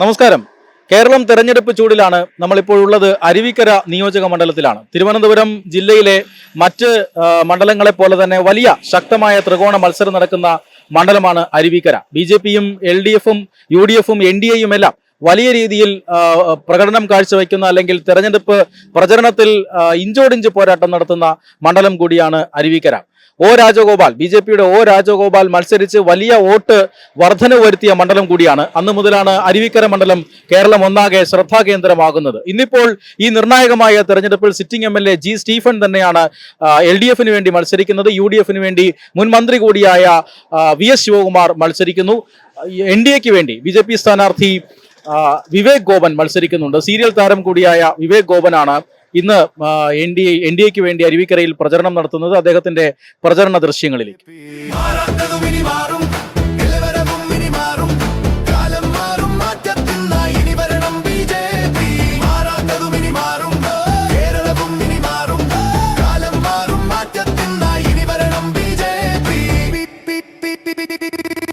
നമസ്കാരം. കേരളം തെരഞ്ഞെടുപ്പ് ചൂടിലാണ്. നമ്മളിപ്പോഴുള്ളത് അരുവിക്കര നിയോജക മണ്ഡലത്തിലാണ്. തിരുവനന്തപുരം ജില്ലയിലെ മറ്റ് മണ്ഡലങ്ങളെ പോലെ തന്നെ വലിയ ശക്തമായ ത്രികോണ മത്സരം നടക്കുന്ന മണ്ഡലമാണ് അരുവിക്കര. BJPയും LDFും UDFും NDAയും എല്ലാം വലിയ രീതിയിൽ പ്രകടനം കാഴ്ചവെക്കുന്ന അല്ലെങ്കിൽ തെരഞ്ഞെടുപ്പ് പ്രചരണത്തിൽ ഇഞ്ചോടിഞ്ച് പോരാട്ടം നടത്തുന്ന മണ്ഡലം കൂടിയാണ് അരുവിക്കര. രാജഗോപാൽ BJPയുടെ രാജഗോപാൽ മത്സരിച്ച് വലിയ വോട്ട് വർധന വരുത്തിയ മണ്ഡലം കൂടിയാണ്. അന്ന് മുതലാണ് അരുവിക്കര മണ്ഡലം കേരളം ഒന്നാകെ ശ്രദ്ധാകേന്ദ്രമാകുന്നത്. ഇന്നിപ്പോൾ ഈ നിർണായകമായ തെരഞ്ഞെടുപ്പിൽ സിറ്റിംഗ് MLA G. സ്റ്റീഫൻ തന്നെയാണ് LDFിന് വേണ്ടി മത്സരിക്കുന്നത്. UDFിന് വേണ്ടി മുൻ മന്ത്രി കൂടിയായ VS ശിവകുമാർ മത്സരിക്കുന്നു. NDAക്ക് വേണ്ടി BJP സ്ഥാനാർത്ഥി വിവേക് ഗോപൻ മത്സരിക്കുന്നുണ്ട്. സീരിയൽ താരം കൂടിയായ വിവേക് ഗോപനാണ് ഇന്ന് NDAക്ക് വേണ്ടി അരുവിക്കരയിൽ പ്രചരണം നടത്തുന്നത്. അദ്ദേഹത്തിന്റെ പ്രചരണ ദൃശ്യങ്ങളിലേക്ക്.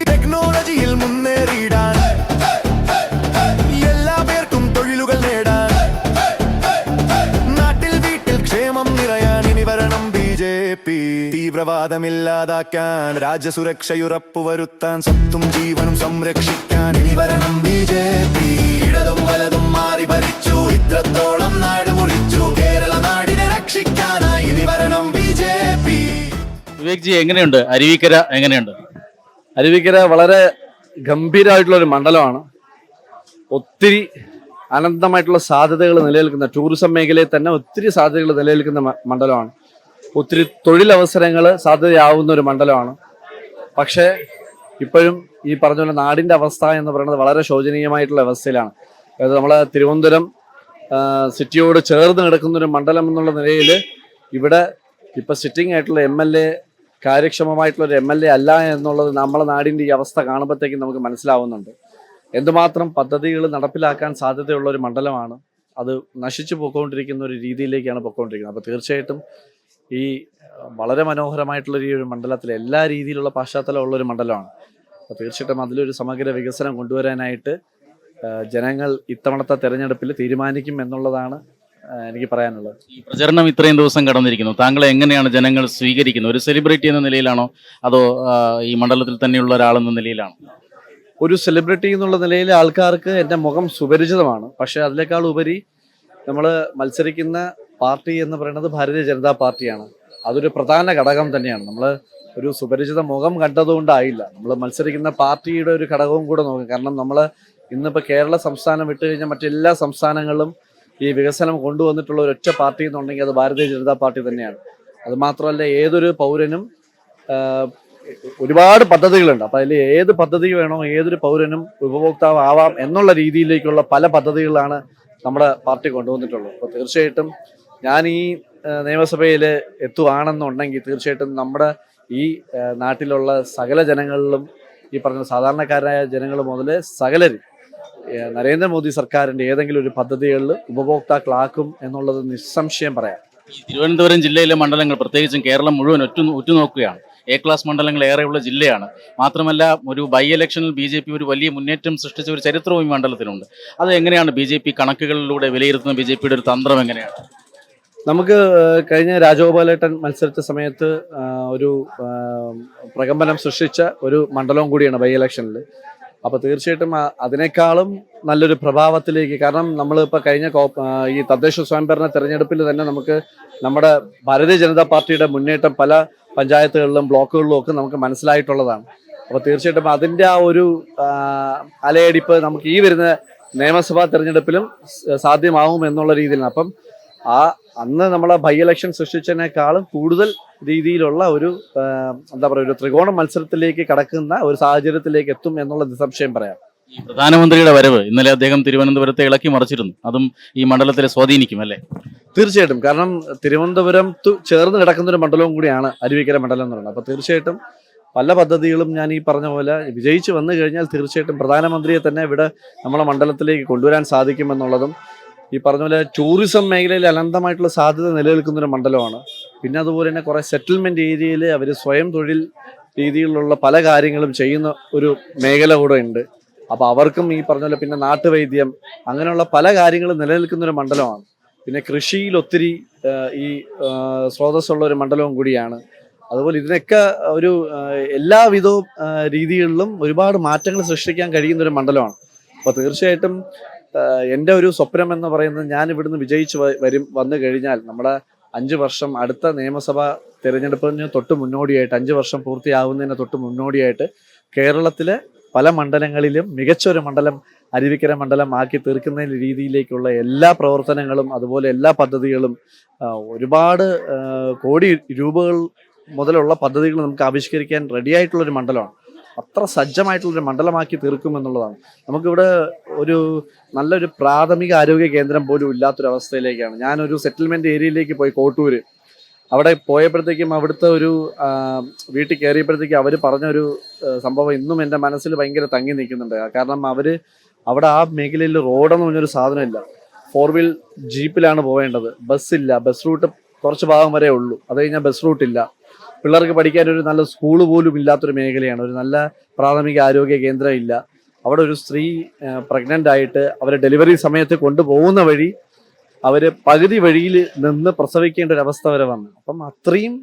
ടെക്നോളജിയിൽ മുന്നേറിയിടാൻ എല്ലാ പേർക്കും തൊഴിലുകൾ നേടാൻ നാട്ടിൽ വീട്ടിൽ ക്ഷേമം നിറയാൻ ഇനി വരണം BJP. തീവ്രവാദമില്ലാതാക്കാൻ രാജ്യസുരക്ഷയുറപ്പുവരുത്താൻ സ്വത്തും ജീവനും സംരക്ഷിക്കാൻ ഇനി വരണം BJP. ഇടതും വലതും മാറി ഭരിച്ചു ഇത്രത്തോളം നാട് മുറിച്ചു കേരള നാടിനെ രക്ഷിക്കാനായി ഇനി വരണം BJP. വിവേക് ജി, എങ്ങനെയുണ്ട് അരുവിക്കര? എങ്ങനെയുണ്ട് അരുവിക്കര? വളരെ ഗംഭീരമായിട്ടുള്ള ഒരു മണ്ഡലമാണ്. ഒത്തിരി അനന്തമായിട്ടുള്ള സാധ്യതകൾ നിലനിൽക്കുന്ന, ടൂറിസം മേഖലയിൽ തന്നെ ഒത്തിരി സാധ്യതകൾ നിലനിൽക്കുന്ന മണ്ഡലമാണ്. ഒത്തിരി തൊഴിലവസരങ്ങൾ സാധ്യതയാവുന്ന ഒരു മണ്ഡലമാണ്. പക്ഷേ ഇപ്പോഴും ഈ പറഞ്ഞ പോലെ നാടിൻ്റെ അവസ്ഥ എന്ന് പറയുന്നത് വളരെ ശോചനീയമായിട്ടുള്ള അവസ്ഥയിലാണ്. അതായത് നമ്മളെ തിരുവനന്തപുരം സിറ്റിയോട് ചേർന്ന് കിടക്കുന്ന ഒരു മണ്ഡലം എന്നുള്ള നിലയിൽ ഇവിടെ ഇപ്പം സിറ്റിംഗ് ആയിട്ടുള്ള MLA കാര്യക്ഷമമായിട്ടുള്ള ഒരു MLA അല്ല എന്നുള്ളത് നമ്മളെ നാടിൻ്റെ ഈ അവസ്ഥ കാണുമ്പോഴത്തേക്കും നമുക്ക് മനസ്സിലാവുന്നുണ്ട്. എന്തുമാത്രം പദ്ധതികൾ നടപ്പിലാക്കാൻ സാധ്യതയുള്ള ഒരു മണ്ഡലമാണ്. അത് നശിച്ചു പോയിക്കൊണ്ടിരിക്കുന്ന ഒരു രീതിയിലേക്കാണ് പോയിക്കൊണ്ടിരിക്കുന്നത്. അപ്പോൾ തീർച്ചയായിട്ടും ഈ വളരെ മനോഹരമായിട്ടുള്ള ഈ ഒരു മണ്ഡലത്തിൽ എല്ലാ രീതിയിലുള്ള പശ്ചാത്തലമുള്ള ഒരു മണ്ഡലമാണ്. അപ്പോൾ തീർച്ചയായിട്ടും അതിലൊരു സമഗ്ര വികസനം കൊണ്ടുവരാനായിട്ട് ജനങ്ങൾ ഇത്തവണത്തെ തെരഞ്ഞെടുപ്പിൽ തീരുമാനിക്കും എന്നുള്ളതാണ് എനിക്ക് പറയാനുള്ളത്. ഈ പ്രചരണം ഇത്രയും ദിവസം കടന്നിരിക്കുന്നു. താങ്കളെ എങ്ങനെയാണ് ജനങ്ങൾ സ്വീകരിക്കുന്നത്? ഒരു സെലിബ്രിറ്റി എന്ന നിലയിലാണോ, അതോ ഈ മണ്ഡലത്തിൽ തന്നെയുള്ള ഒരാളെന്ന നിലയിലാണോ? ഒരു സെലിബ്രിറ്റി എന്നുള്ള നിലയിൽ ആൾക്കാർക്ക് എൻ്റെ മുഖം സുപരിചിതമാണ്. പക്ഷേ അതിനേക്കാൾ ഉപരി നമ്മൾ മത്സരിക്കുന്ന പാർട്ടി എന്ന് പറയുന്നത് ഭാരതീയ ജനതാ പാർട്ടിയാണ്. അതൊരു പ്രധാന ഘടകം തന്നെയാണ്. നമ്മൾ ഒരു സുപരിചിത മുഖം കണ്ടതുകൊണ്ടായില്ല, നമ്മൾ മത്സരിക്കുന്ന പാർട്ടിയുടെ ഒരു ഘടകവും കൂടെ നോക്കും. കാരണം നമ്മൾ ഇന്നിപ്പോൾ കേരള സംസ്ഥാനം വിട്ട് കഴിഞ്ഞാൽ മറ്റെല്ലാ സംസ്ഥാനങ്ങളിലും ഈ വികസനം കൊണ്ടുവന്നിട്ടുള്ള ഒരൊറ്റ പാർട്ടി എന്നുണ്ടെങ്കിൽ അത് ഭാരതീയ ജനതാ പാർട്ടി തന്നെയാണ്. അതുമാത്രമല്ല, ഏതൊരു പൗരനും ഒരുപാട് പദ്ധതികളുണ്ട്. അപ്പം അതിൽ ഏത് പദ്ധതി വേണോ ഏതൊരു പൗരനും ഉപഭോക്താവ് ആവാം എന്നുള്ള രീതിയിലേക്കുള്ള പല പദ്ധതികളാണ് നമ്മുടെ പാർട്ടി കൊണ്ടുവന്നിട്ടുള്ളത്. അപ്പോൾ തീർച്ചയായിട്ടും ഞാൻ ഈ നിയമസഭയിൽ എത്തുകയാണെന്നുണ്ടെങ്കിൽ തീർച്ചയായിട്ടും നമ്മുടെ ഈ നാട്ടിലുള്ള സകല ജനങ്ങളിലും, ഈ പറഞ്ഞ സാധാരണക്കാരായ ജനങ്ങൾ മുതൽ സകലരും നരേന്ദ്രമോദി സർക്കാരിൻ്റെ ഏതെങ്കിലും ഒരു പദ്ധതികളിൽ ഉപഭോക്താക്കളാക്കും എന്നുള്ളത് നിസ്സംശയം പറയാം. ഈ തിരുവനന്തപുരം ജില്ലയിലെ മണ്ഡലങ്ങൾ, പ്രത്യേകിച്ചും കേരളം മുഴുവൻ ഉറ്റുനോക്കുകയാണ്. ക്ലാസ് മണ്ഡലങ്ങൾ ഏറെയുള്ള ജില്ലയാണ്. മാത്രമല്ല, ഒരു ബൈ ഇലക്ഷനിൽ BJP ഒരു വലിയ മുന്നേറ്റം സൃഷ്ടിച്ച ഒരു ചരിത്രവും ഈ മണ്ഡലത്തിലുണ്ട്. അത് എങ്ങനെയാണ് BJP കണക്കുകളിലൂടെ വിലയിരുത്തുന്ന? BJPയുടെ ഒരു തന്ത്രം എങ്ങനെയാണ്? നമുക്ക് കഴിഞ്ഞ രാജഗോപാലേട്ടൻ മത്സരിച്ച സമയത്ത് ഒരു പ്രകമ്പനം സൃഷ്ടിച്ച ഒരു മണ്ഡലവും കൂടിയാണ് ബൈ ഇലക്ഷനിൽ. അപ്പോൾ തീർച്ചയായിട്ടും അതിനേക്കാളും നല്ലൊരു പ്രഭാവത്തിലേക്ക്, കാരണം നമ്മളിപ്പോൾ കഴിഞ്ഞ ഈ തദ്ദേശ സ്വയംഭരണ തെരഞ്ഞെടുപ്പിൽ തന്നെ നമുക്ക് നമ്മുടെ ഭാരതീയ ജനതാ പാർട്ടിയുടെ മുന്നേറ്റം പല പഞ്ചായത്തുകളിലും ബ്ലോക്കുകളിലും ഒക്കെ നമുക്ക് മനസ്സിലായിട്ടുള്ളതാണ്. അപ്പോൾ തീർച്ചയായിട്ടും അതിൻ്റെ ആ ഒരു അലയടിപ്പ് നമുക്ക് ഈ വരുന്ന നിയമസഭാ തെരഞ്ഞെടുപ്പിലും സാധ്യമാവും എന്നുള്ള രീതിയിലാണ്. അപ്പം അന്ന് നമ്മളെ ബൈ ഇലക്ഷൻ സൃഷ്ടിച്ചതിനേക്കാളും കൂടുതൽ രീതിയിലുള്ള ഒരു എന്താ പറയുക, ഒരു ത്രികോണ മത്സരത്തിലേക്ക് കടക്കുന്ന ഒരു സാഹചര്യത്തിലേക്ക് എത്തും എന്നുള്ള നിസ്സംശയം പറയാം. ഈ പ്രധാനമന്ത്രിയുടെ വരവ് ഇന്നലെ അദ്ദേഹം തിരുവനന്തപുരത്തെ ഇളക്കി മറിച്ചിരുന്നു. അതും ഈ മണ്ഡലത്തെ സ്വാധീനിക്കും അല്ലേ? തീർച്ചയായിട്ടും. കാരണം തിരുവനന്തപുരം ചേർന്ന് കിടക്കുന്ന ഒരു മണ്ഡലവും കൂടിയാണ് അരുവിക്കര മണ്ഡലം എന്ന് പറയുന്നത്. അപ്പോൾ തീർച്ചയായിട്ടും പല പദ്ധതികളും ഞാൻ ഈ പറഞ്ഞ പോലെ വിജയിച്ച് വന്നു കഴിഞ്ഞാൽ തീർച്ചയായിട്ടും പ്രധാനമന്ത്രിയെ തന്നെ ഇവിടെ നമ്മളെ മണ്ഡലത്തിലേക്ക് കൊണ്ടുവരാൻ സാധിക്കുമെന്നുള്ളതും, ഈ പറഞ്ഞ പോലെ ടൂറിസം മേഖലയിൽ അനന്തമായിട്ടുള്ള സാധ്യത നിലനിൽക്കുന്നൊരു മണ്ഡലമാണ്. പിന്നെ അതുപോലെ തന്നെ കുറേ സെറ്റിൽമെൻറ്റ് ഏരിയയിൽ അവർ സ്വയം തൊഴിൽ രീതിയിലുള്ള പല കാര്യങ്ങളും ചെയ്യുന്ന ഒരു മേഖല കൂടെ ഉണ്ട്. അപ്പോൾ അവർക്കും ഈ പറഞ്ഞ പോലെ പിന്നെ നാട്ടുവൈദ്യം അങ്ങനെയുള്ള പല കാര്യങ്ങളും നിലനിൽക്കുന്ന ഒരു മണ്ഡലമാണ്. പിന്നെ കൃഷിയിൽ ഒത്തിരി ഈ സ്രോതസ്സുള്ള ഒരു മണ്ഡലവും കൂടിയാണ്. അതുപോലെ ഇതിനൊക്കെ ഒരു എല്ലാവിധവും രീതികളിലും ഒരുപാട് മാറ്റങ്ങൾ സൃഷ്ടിക്കാൻ കഴിയുന്ന ഒരു മണ്ഡലമാണ്. അപ്പോൾ തീർച്ചയായിട്ടും എൻ്റെ ഒരു സ്വപ്നം എന്ന് പറയുന്നത്, ഞാൻ ഇവിടുന്ന് വിജയിച്ച് വന്നു കഴിഞ്ഞാൽ നമ്മുടെ 5 വർഷം അടുത്ത നിയമസഭാ തിരഞ്ഞെടുപ്പിന് തൊട്ട് മുന്നോടിയായിട്ട്, 5 വർഷം പൂർത്തിയാവുന്നതിന് തൊട്ട് മുന്നോടിയായിട്ട് കേരളത്തിലെ പല മണ്ഡലങ്ങളിലും മികച്ച ഒരു മണ്ഡലം അരുവിക്കര മണ്ഡലം ആക്കി തീർക്കുന്ന രീതിയിലേക്കുള്ള എല്ലാ പ്രവർത്തനങ്ങളും അതുപോലെ എല്ലാ പദ്ധതികളും ഒരുപാട് കോടി രൂപകൾ മുതലുള്ള പദ്ധതികൾ നമുക്ക് ആവിഷ്കരിക്കാൻ റെഡിയായിട്ടുള്ളൊരു മണ്ഡലമാണ്. അത്ര സജ്ജമായിട്ടുള്ളൊരു മണ്ഡലമാക്കി തീർക്കുമെന്നുള്ളതാണ്. നമുക്കിവിടെ ഒരു നല്ലൊരു പ്രാഥമിക ആരോഗ്യ കേന്ദ്രം പോലും ഇല്ലാത്തൊരവസ്ഥയിലേക്കാണ്. ഞാനൊരു സെറ്റിൽമെൻറ്റ് ഏരിയയിലേക്ക് പോയി, കോട്ടൂർ. അവിടെ പോയപ്പോഴത്തേക്കും അവിടുത്തെ ഒരു വീട്ടിൽ കയറിയപ്പോഴത്തേക്കും അവർ പറഞ്ഞൊരു സംഭവം ഇന്നും എൻ്റെ മനസ്സിൽ ഭയങ്കര തങ്ങി നിൽക്കുന്നുണ്ട്. കാരണം അവിടെ ആ മേഖലയിൽ റോഡെന്ന് പറഞ്ഞൊരു സാധനമില്ല. 4 വീൽ ജീപ്പിലാണ് പോവേണ്ടത്. ബസ്സില്ല. ബസ് റൂട്ട് കുറച്ച് ഭാഗം വരെ ഉള്ളൂ. അത് കഴിഞ്ഞാൽ ബസ് റൂട്ടില്ല. പിള്ളേർക്ക് പഠിക്കാൻ ഒരു നല്ല സ്കൂൾ പോലും ഇല്ലാത്തൊരു മേഖലയാണ്. ഒരു നല്ല പ്രാഥമിക ആരോഗ്യ കേന്ദ്രം ഇല്ല. അവിടെ ഒരു സ്ത്രീ പ്രഗ്നൻ്റ് ആയിട്ട് അവരെ ഡെലിവറി സമയത്ത് കൊണ്ടുപോകുന്ന വഴി അവർ പകുതി വഴിയിൽ നിന്ന് പ്രസവിക്കേണ്ട ഒരു അവസ്ഥ വരെ വന്നു. അപ്പം അത്രയും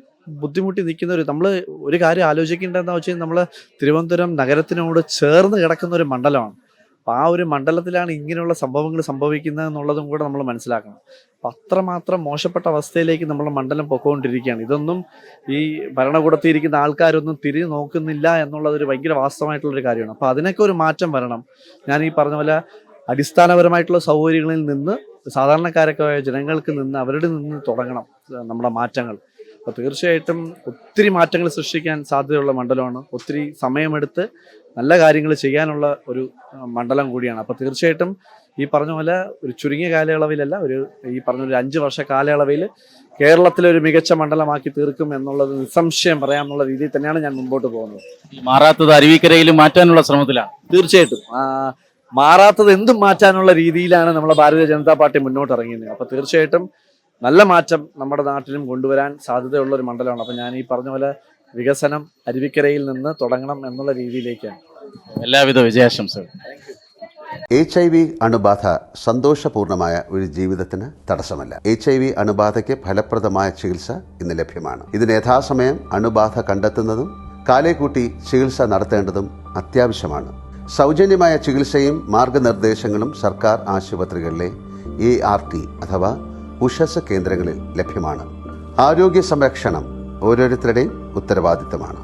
ബുദ്ധിമുട്ടി നിൽക്കുന്ന നമ്മൾ ഒരു കാര്യം ആലോചിക്കേണ്ടതെന്ന് വെച്ചാൽ, നമ്മൾ തിരുവനന്തപുരം നഗരത്തിനോട് ചേർന്ന് കിടക്കുന്ന ഒരു മണ്ഡലമാണ്. അപ്പം ആ ഒരു മണ്ഡലത്തിലാണ് ഇങ്ങനെയുള്ള സംഭവങ്ങൾ സംഭവിക്കുന്നത് എന്നുള്ളതും കൂടെ നമ്മൾ മനസ്സിലാക്കണം. അപ്പം അത്രമാത്രം മോശപ്പെട്ട അവസ്ഥയിലേക്ക് നമ്മുടെ മണ്ഡലം പൊക്കോണ്ടിരിക്കുകയാണ്. ഇതൊന്നും ഈ ഭരണകൂടത്തിൽ ഇരിക്കുന്ന ആൾക്കാരൊന്നും തിരിഞ്ഞു നോക്കുന്നില്ല എന്നുള്ളതൊരു ഭയങ്കര വാസ്തവമായിട്ടുള്ളൊരു കാര്യമാണ്. അപ്പോൾ അതിനൊക്കെ ഒരു മാറ്റം വരണം. ഞാൻ ഈ പറഞ്ഞ പോലെ അടിസ്ഥാനപരമായിട്ടുള്ള സൗകര്യങ്ങളിൽ നിന്ന് സാധാരണക്കാരൊക്കെ ജനങ്ങൾക്ക് നിന്ന് അവരുടെ നിന്ന് തുടങ്ങണം നമ്മുടെ മാറ്റങ്ങൾ. അപ്പോൾ തീർച്ചയായിട്ടും ഒത്തിരി മാറ്റങ്ങൾ സൃഷ്ടിക്കാൻ സാധ്യതയുള്ള മണ്ഡലമാണ്. ഒത്തിരി സമയമെടുത്ത് നല്ല കാര്യങ്ങൾ ചെയ്യാനുള്ള ഒരു മണ്ഡലം കൂടിയാണ്. അപ്പോൾ തീർച്ചയായിട്ടും ഈ പറഞ്ഞ പോലെ ഒരു ചുരുങ്ങിയ കാലയളവിലല്ല, ഈ പറഞ്ഞ ഒരു 5 വർഷ കാലയളവിൽ കേരളത്തിലെ ഒരു മികച്ച മണ്ഡലമാക്കി തീർക്കും എന്നുള്ളത് നിസ്സംശയം പറയാമെന്നുള്ള രീതിയിൽ തന്നെയാണ് ഞാൻ മുമ്പോട്ട് പോകുന്നത്. മാറാത്തത് അരുവിക്കരയിൽ മാറ്റാനുള്ള ശ്രമത്തിലാണ്. തീർച്ചയായിട്ടും മാറാത്തത് എന്തും മാറ്റാനുള്ള രീതിയിലാണ് നമ്മളെ ഭാരതീയ ജനതാ പാർട്ടി മുന്നോട്ട് ഇറങ്ങിയത്. അപ്പോൾ തീർച്ചയായിട്ടും നല്ല മാറ്റം നമ്മുടെ നാട്ടിലും കൊണ്ടുവരാൻ സാധ്യതയുള്ള ഒരു മണ്ഡലമാണ്. അപ്പോൾ ഞാൻ ഈ പറഞ്ഞ പോലെ വികസനം അരുവിക്കരയിൽ നിന്ന് തുടങ്ങണം എന്നുള്ള രീതിയിലേക്കാണ്. എല്ലാവിധ വിജയാശംസകൾ. HIV അണുബാധ സന്തോഷപൂർണമായ ഒരു ജീവിതത്തിന് തടസ്സമല്ല. HIV അണുബാധയ്ക്ക് ഫലപ്രദമായ ചികിത്സ ഇന്ന് ലഭ്യമാണ്. ഇതിന് യഥാസമയം അണുബാധ കണ്ടെത്തുന്നതും കാലേക്കൂട്ടി ചികിത്സ നടത്തേണ്ടതും അത്യാവശ്യമാണ്. സൗജന്യമായ ചികിത്സയും മാർഗനിർദ്ദേശങ്ങളും സർക്കാർ ആശുപത്രികളിലെ ART അഥവാ ഉഷസ് കേന്ദ്രങ്ങളിൽ ലഭ്യമാണ്. ആരോഗ്യ സംരക്ഷണം ഓരോരുത്തരുടെയും ഉത്തരവാദിത്തമാണ്.